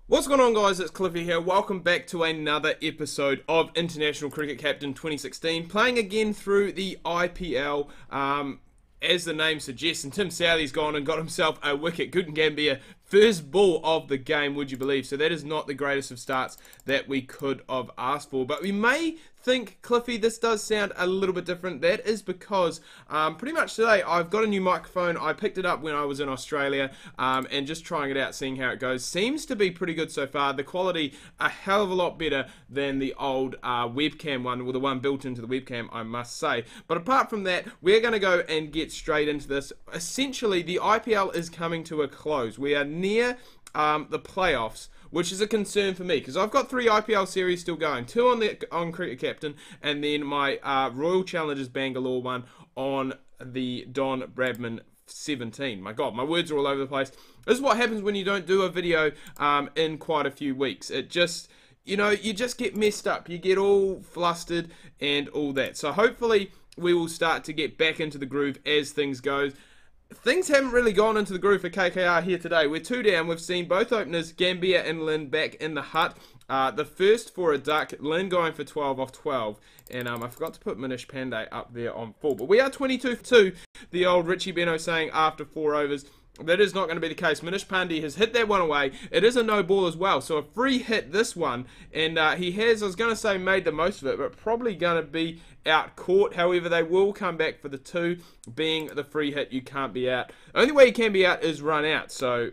What's going on, guys? It's Cliffy here. Welcome back to another episode of International Cricket Captain 2016. Playing again through the IPL. As the name suggests, and Tim Southey's gone and got himself a wicket. Guten Gambia, first ball of the game, would you believe? So that is not the greatest of starts that we could have asked for. But we may think, Cliffy, this does sound a little bit different. That is because pretty much today I've got a new microphone. I picked it up when I was in Australia and just trying it out, seeing how it goes. Seems to be pretty good so far. The quality a hell of a lot better than the old webcam one, or the one built into the webcam, I must say. But apart from that, we're going to go and get straight into this. Essentially, the IPL is coming to a close. We are near the playoffs, which is a concern for me because I've got 3 IPL series still going, 2 on Cricket Captain, and then my Royal Challengers Bangalore one on the Don Bradman 17. My God, my words are all over the place. This is what happens when you don't do a video in quite a few weeks. It just, you just get messed up. You get all flustered and all that. So hopefully we will start to get back into the groove as things go. Things haven't really gone into the groove for KKR here today. We're 2 down. We've seen both openers, Gambia and Lynn, back in the hut. The first for a duck, Lynn going for 12 off 12. And I forgot to put Manish Pandey up there on full. But we are 22 for 2. The old Richie Beno saying after 4 overs. That is not going to be the case. Manish Pandey has hit that one away. It is a no ball as well. So a free hit this one. And he has, I was going to say, made the most of it, but probably going to be out caught. However, they will come back for the 2, being the free hit. You can't be out. The only way you can be out is run out. So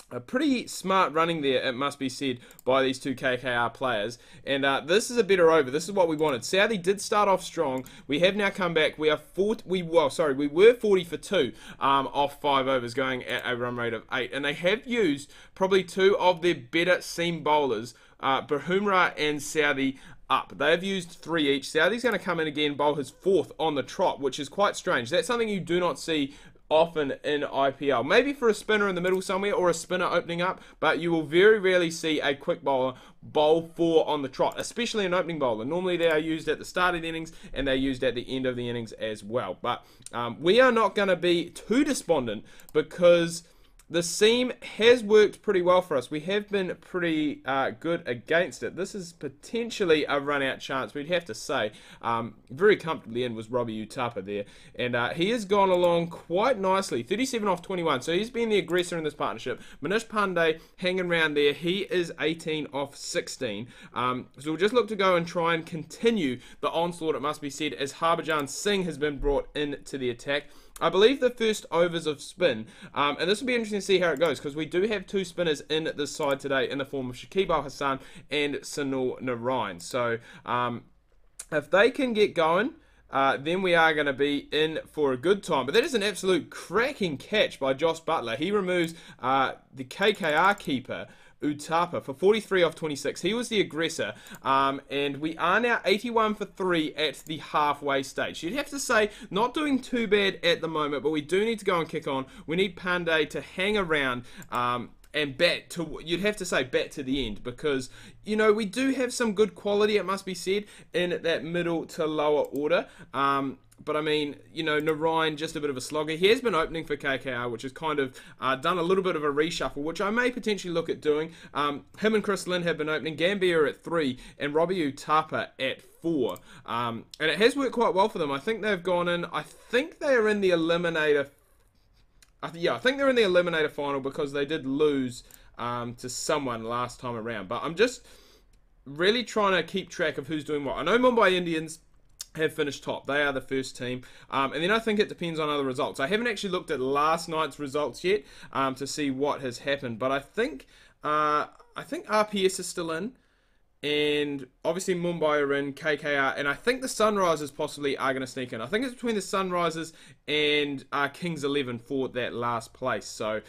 a pretty smart running there, it must be said, by these 2 KKR players. And this is a better over. This is what we wanted. Southey did start off strong. We have now come back. We are we were 40 for 2 off 5 overs, going at a run rate of 8. And they have used probably 2 of their better seam bowlers, Bahumrah and Southey, up. They have used 3 each. Southey's going to come in again, bowl his 4th on the trot, which is quite strange. That's something you do not see often in IPL. Maybe for a spinner in the middle somewhere, or a spinner opening up, but you will very rarely see a quick bowler bowl 4 on the trot, especially an opening bowler. Normally they are used at the start of the innings and they're used at the end of the innings as well. But we are not going to be too despondent because the seam has worked pretty well for us. We have been pretty good against it. This is potentially a run-out chance, we'd have to say. Very comfortably in was Robbie Utapa there. And he has gone along quite nicely. 37 off 21. So he's been the aggressor in this partnership. Manish Pandey hanging around there. He is 18 off 16. So we'll just look to go and try and continue the onslaught, it must be said, as Harbhajan Singh has been brought into the attack. I believe the first overs of spin, and this will be interesting to see how it goes, because we do have 2 spinners in this side today in the form of Shakib Al Hassan and Sunil Narayan. So if they can get going, then we are going to be in for a good time. But that is an absolute cracking catch by Josh Butler. He removes the KKR keeper, Utapa, for 43 off 26. He was the aggressor, and we are now 81 for 3 at the halfway stage. You'd have to say, not doing too bad at the moment, but we do need to go and kick on. We need Pandey to hang around and bat to, you'd have to say, bat to the end, because, we do have some good quality, it must be said, in that middle to lower order. But I mean, Narayan, just a bit of a slogger. He has been opening for KKR, which has kind of done a little bit of a reshuffle, which I may potentially look at doing. Him and Chris Lynn have been opening. Gambia at 3 and Robbie Utapa at 4. And it has worked quite well for them. I think they've gone in, I think they are in the eliminator. I think they're in the eliminator final, because they did lose to someone last time around. But I'm just really trying to keep track of who's doing what. I know Mumbai Indians have finished top. They are the first team. And then I think it depends on other results. I haven't actually looked at last night's results yet to see what has happened. But I think RPS is still in. And obviously Mumbai are in, KKR, and I think the Sunrisers possibly are going to sneak in. I think it's between the Sunrisers and Kings 11 for that last place. So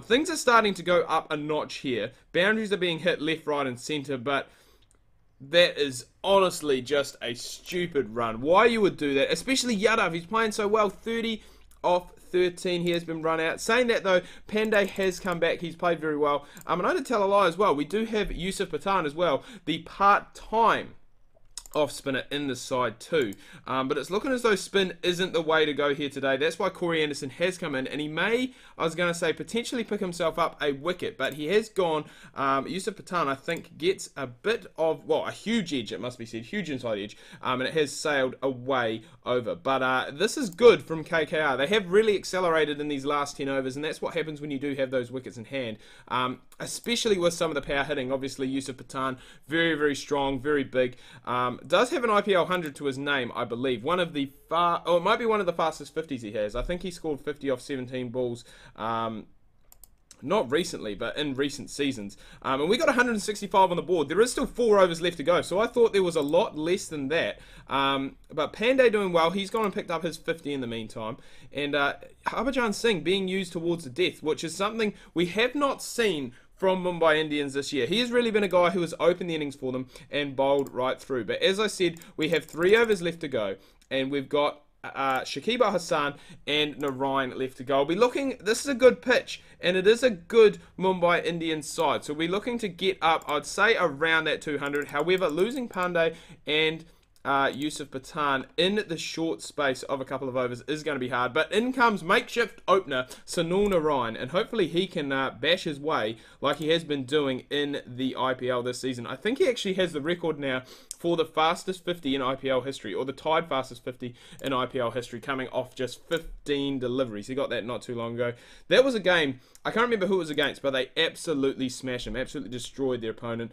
things are starting to go up a notch here. Boundaries are being hit left, right and centre, but that is honestly just a stupid run. Why you would do that, especially Yadav, he's playing so well. 30 off 13, he has been run out. Saying that though, Pandey has come back, he's played very well. And I don't tell a lie as well, we do have Yusuf Pathan as well, the part-time off spinner in the side too. But it's looking as though spin isn't the way to go here today. That's why Corey Anderson has come in, and he may, I was going to say, potentially pick himself up a wicket, but he has gone. Yusuf Pathan, I think, gets a bit of, well, a huge edge, it must be said, huge inside edge, and it has sailed away over. But this is good from KKR. They have really accelerated in these last 10 overs, and that's what happens when you do have those wickets in hand, especially with some of the power hitting. Obviously, Yusuf Pathan, very, very strong, very big. Does have an IPL 100 to his name, I believe. One of the it might be one of the fastest 50s he has. I think he scored 50 off 17 balls. Not recently, but in recent seasons. And we got 165 on the board. There is still 4 overs left to go, so I thought there was a lot less than that. But Pandey doing well. He's gone and picked up his 50 in the meantime. And Harbhajan Singh being used towards the death, which is something we have not seen from Mumbai Indians this year. He has really been a guy who has opened the innings for them and bowled right through. But as I said, we have 3 overs left to go, and we've got Shakib Al Hasan and Narayan left to go. I'll be looking, this is a good pitch, and it is a good Mumbai Indians side. So we're looking to get up, I'd say, around that 200. However, losing Pandey and Yusuf Pathan in the short space of a couple of overs is going to be hard. But in comes makeshift opener Sunil Narayan, and hopefully he can bash his way like he has been doing in the IPL this season. I think he actually has the record now for the fastest 50 in IPL history, or the tied fastest 50 in IPL history, coming off just 15 deliveries. He got that not too long ago. That was a game, I can't remember who it was against, but they absolutely smashed him, absolutely destroyed their opponent.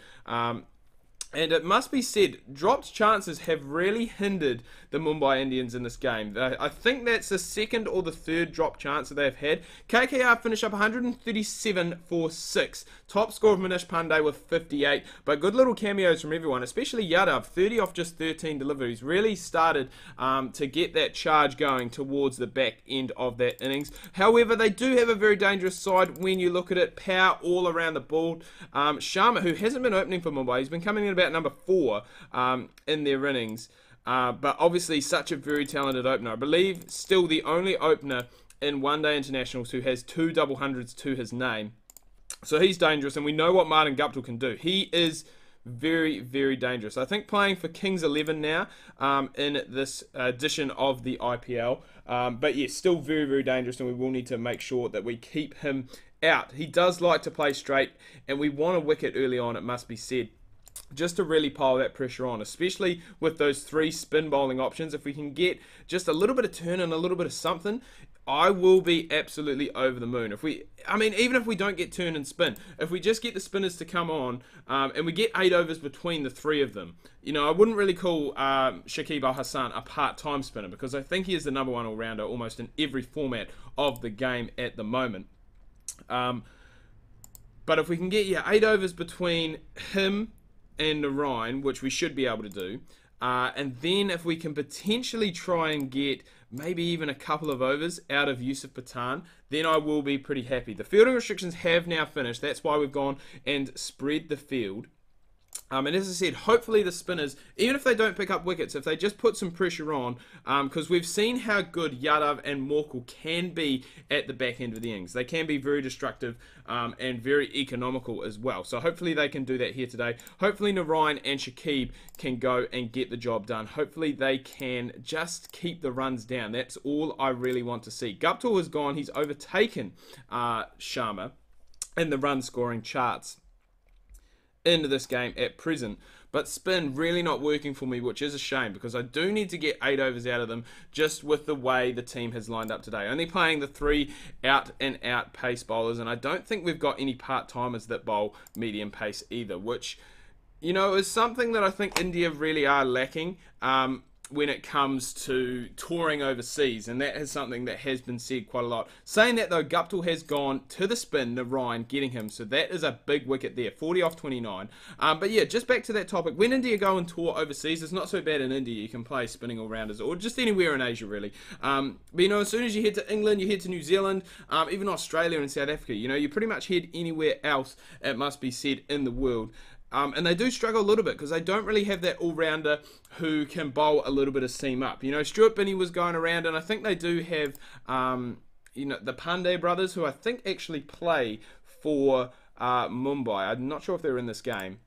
And it must be said, dropped chances have really hindered the Mumbai Indians in this game. I think that's the second or the third drop chance that they've had. KKR finish up 137 for 6. Top score of Manish Pandey with 58. But good little cameos from everyone, especially Yadav. 30 off just 13 deliveries. Really started to get that charge going towards the back end of that innings. However, they do have a very dangerous side when you look at it. Power all around the board. Sharma, who hasn't been opening for Mumbai, he's been coming in about number 4 in their innings, but obviously such a very talented opener. I believe still the only opener in one-day internationals who has 2 double hundreds to his name, so he's dangerous, and we know what Martin Guptill can do. He is very, very dangerous. I think playing for Kings 11 now in this edition of the IPL, but yeah, still very, very dangerous, and we will need to make sure that we keep him out. He does like to play straight, and we want a wicket early on, it must be said, just to really pile that pressure on, especially with those 3 spin bowling options. If we can get just a little bit of turn and a little bit of something, I will be absolutely over the moon. Even if we don't get turn and spin, if we just get the spinners to come on, and we get 8 overs between the 3 of them, I wouldn't really call Shakib Al Hasan a part-time spinner, because I think he is the number 1 all-rounder almost in every format of the game at the moment. But if we can get 8 overs between him and Narayan, which we should be able to do, and then if we can potentially try and get maybe even a couple of overs out of Yusuf Pathan, then I will be pretty happy. The fielding restrictions have now finished. That's why we've gone and spread the field. And as I said, hopefully the spinners, even if they don't pick up wickets, if they just put some pressure on, because we've seen how good Yadav and Morkel can be at the back end of the innings. They can be very destructive and very economical as well. So hopefully they can do that here today. Hopefully Narayan and Shakib can go and get the job done. Hopefully they can just keep the runs down. That's all I really want to see. Guptill has gone. He's overtaken Sharma in the run scoring charts into this game at present, but spin really not working for me, which is a shame, because I do need to get 8 overs out of them just with the way the team has lined up today. Only playing the 3 out and out pace bowlers, and I don't think we've got any part-timers that bowl medium pace either, which is something that I think India really are lacking when it comes to touring overseas, and that is something that has been said quite a lot. Saying that though, Guptill has gone to the spin, Narayan getting him, so that is a big wicket there, 40 off 29. But yeah, just back to that topic, when India go and tour overseas, it's not so bad in India. You can play spinning all-rounders, or just anywhere in Asia really. But as soon as you head to England, you head to New Zealand, even Australia and South Africa, you pretty much head anywhere else, it must be said, in the world. And they do struggle a little bit because they don't really have that all-rounder who can bowl a little bit of seam up. Stuart Binney was going around, and I think they do have, the Pandey brothers, who I think actually play for Mumbai. I'm not sure if they're in this game.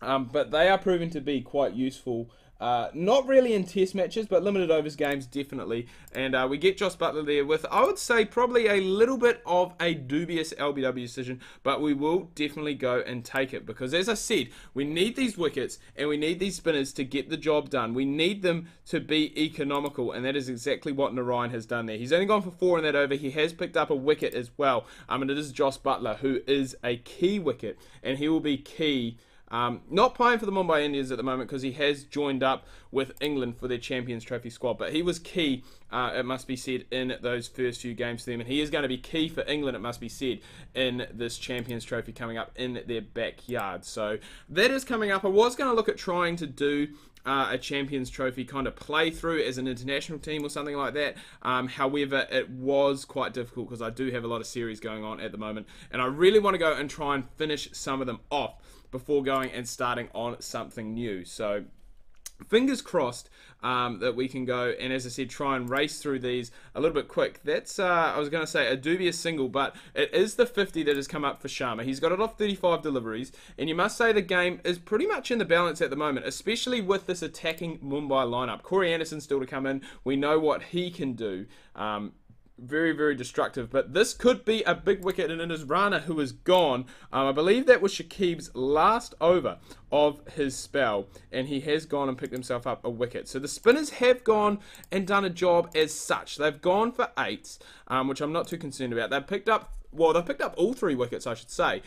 But they are proving to be quite useful Not really in test matches, but limited overs games definitely. And we get Josh Butler there with, I would say, probably a little bit of a dubious LBW decision, but we will definitely go and take it because, as I said, we need these wickets and we need these spinners to get the job done. We need them to be economical, and that is exactly what Narayan has done there. He's only gone for 4 in that over. He has picked up a wicket as well, and it is Josh Butler, who is a key wicket, and he will be key. Not playing for the Mumbai Indians at the moment because he has joined up with England for their Champions Trophy squad, but he was key, it must be said, in those first few games for them, and he is going to be key for England, it must be said, in this Champions Trophy coming up in their backyard. So that is coming up. I was going to look at trying to do a Champions Trophy kind of playthrough as an international team or something like that. However, it was quite difficult because I do have a lot of series going on at the moment, and I really want to go and try and finish some of them off before going and starting on something new. So fingers crossed that we can go and, as I said, try and race through these a little bit quick. That's, I was going to say, a dubious single, but it is the 50 that has come up for Sharma. He's got it off 35 deliveries, and you must say the game is pretty much in the balance at the moment, especially with this attacking Mumbai lineup. Corey Anderson still to come in. We know what he can do. Very, very destructive, but this could be a big wicket, and it is Rana who is gone. I believe that was Shakib's last over of his spell, and he has gone and picked himself up a wicket. So the spinners have gone and done a job as such. They've gone for 8s, which I'm not too concerned about. They've picked up, well, they've picked up all 3 wickets, I should say.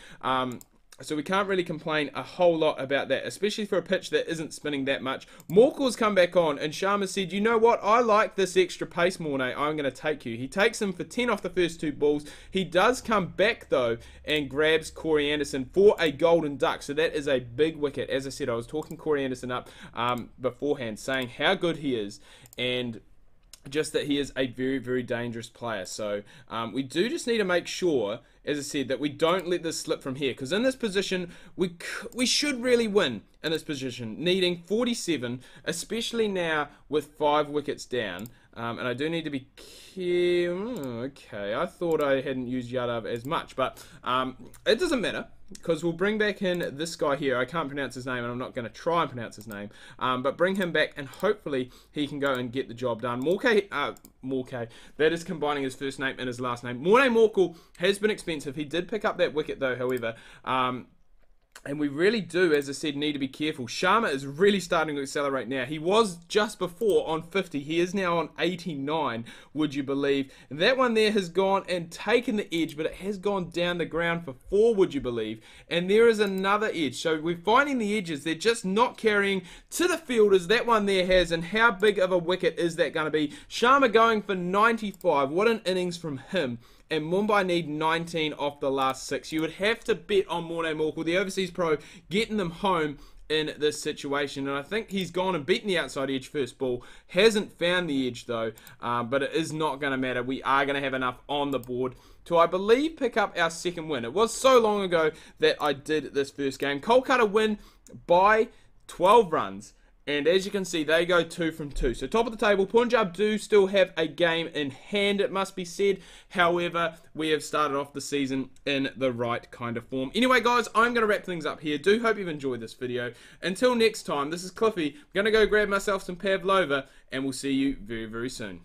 So we can't really complain a whole lot about that, especially for a pitch that isn't spinning that much. Morkel's come back on, and Sharma said, you know what, I like this extra pace, Mornay, I'm going to take you. He takes him for 10 off the first 2 balls. He does come back, though, and grabs Corey Anderson for a golden duck. So that is a big wicket. As I said, I was talking Corey Anderson up beforehand, saying how good he is, and just that he is a very, very dangerous player. So we do just need to make sure, as I said, that we don't let this slip from here, because in this position we should really win in this position, needing 47, especially now with 5 wickets down. And I do need to be careful. Okay, I thought I hadn't used Yadav as much, but it doesn't matter, because we'll bring back in this guy here. I can't pronounce his name, and I'm not going to try and pronounce his name, but bring him back, and hopefully he can go and get the job done. Morke, that is combining his first name and his last name. Morne Morkel has been expensive. He did pick up that wicket, though, however. And we really do, as I said, need to be careful. Sharma is really starting to accelerate now. He was just before on 50. He is now on 89, would you believe? And that one there has gone and taken the edge, but it has gone down the ground for 4, would you believe? And there is another edge. So we're finding the edges. They're just not carrying to the fielders. That one there has, and how big of a wicket is that going to be? Sharma going for 95. What an innings from him. And Mumbai need 19 off the last 6. You would have to bet on Morne Morkel, the overseas pro, getting them home in this situation. And I think he's gone and beaten the outside edge first ball. Hasn't found the edge, though. But it is not going to matter. We are going to have enough on the board to, I believe, pick up our second win. It was so long ago that I did this first game. Kolkata win by 12 runs. And as you can see, they go 2 from 2. So top of the table, Punjab do still have a game in hand, it must be said. However, we have started off the season in the right kind of form. Anyway, guys, I'm going to wrap things up here. Do hope you've enjoyed this video. Until next time, this is Cliffy. I'm going to go grab myself some Pavlova, and we'll see you very, very soon.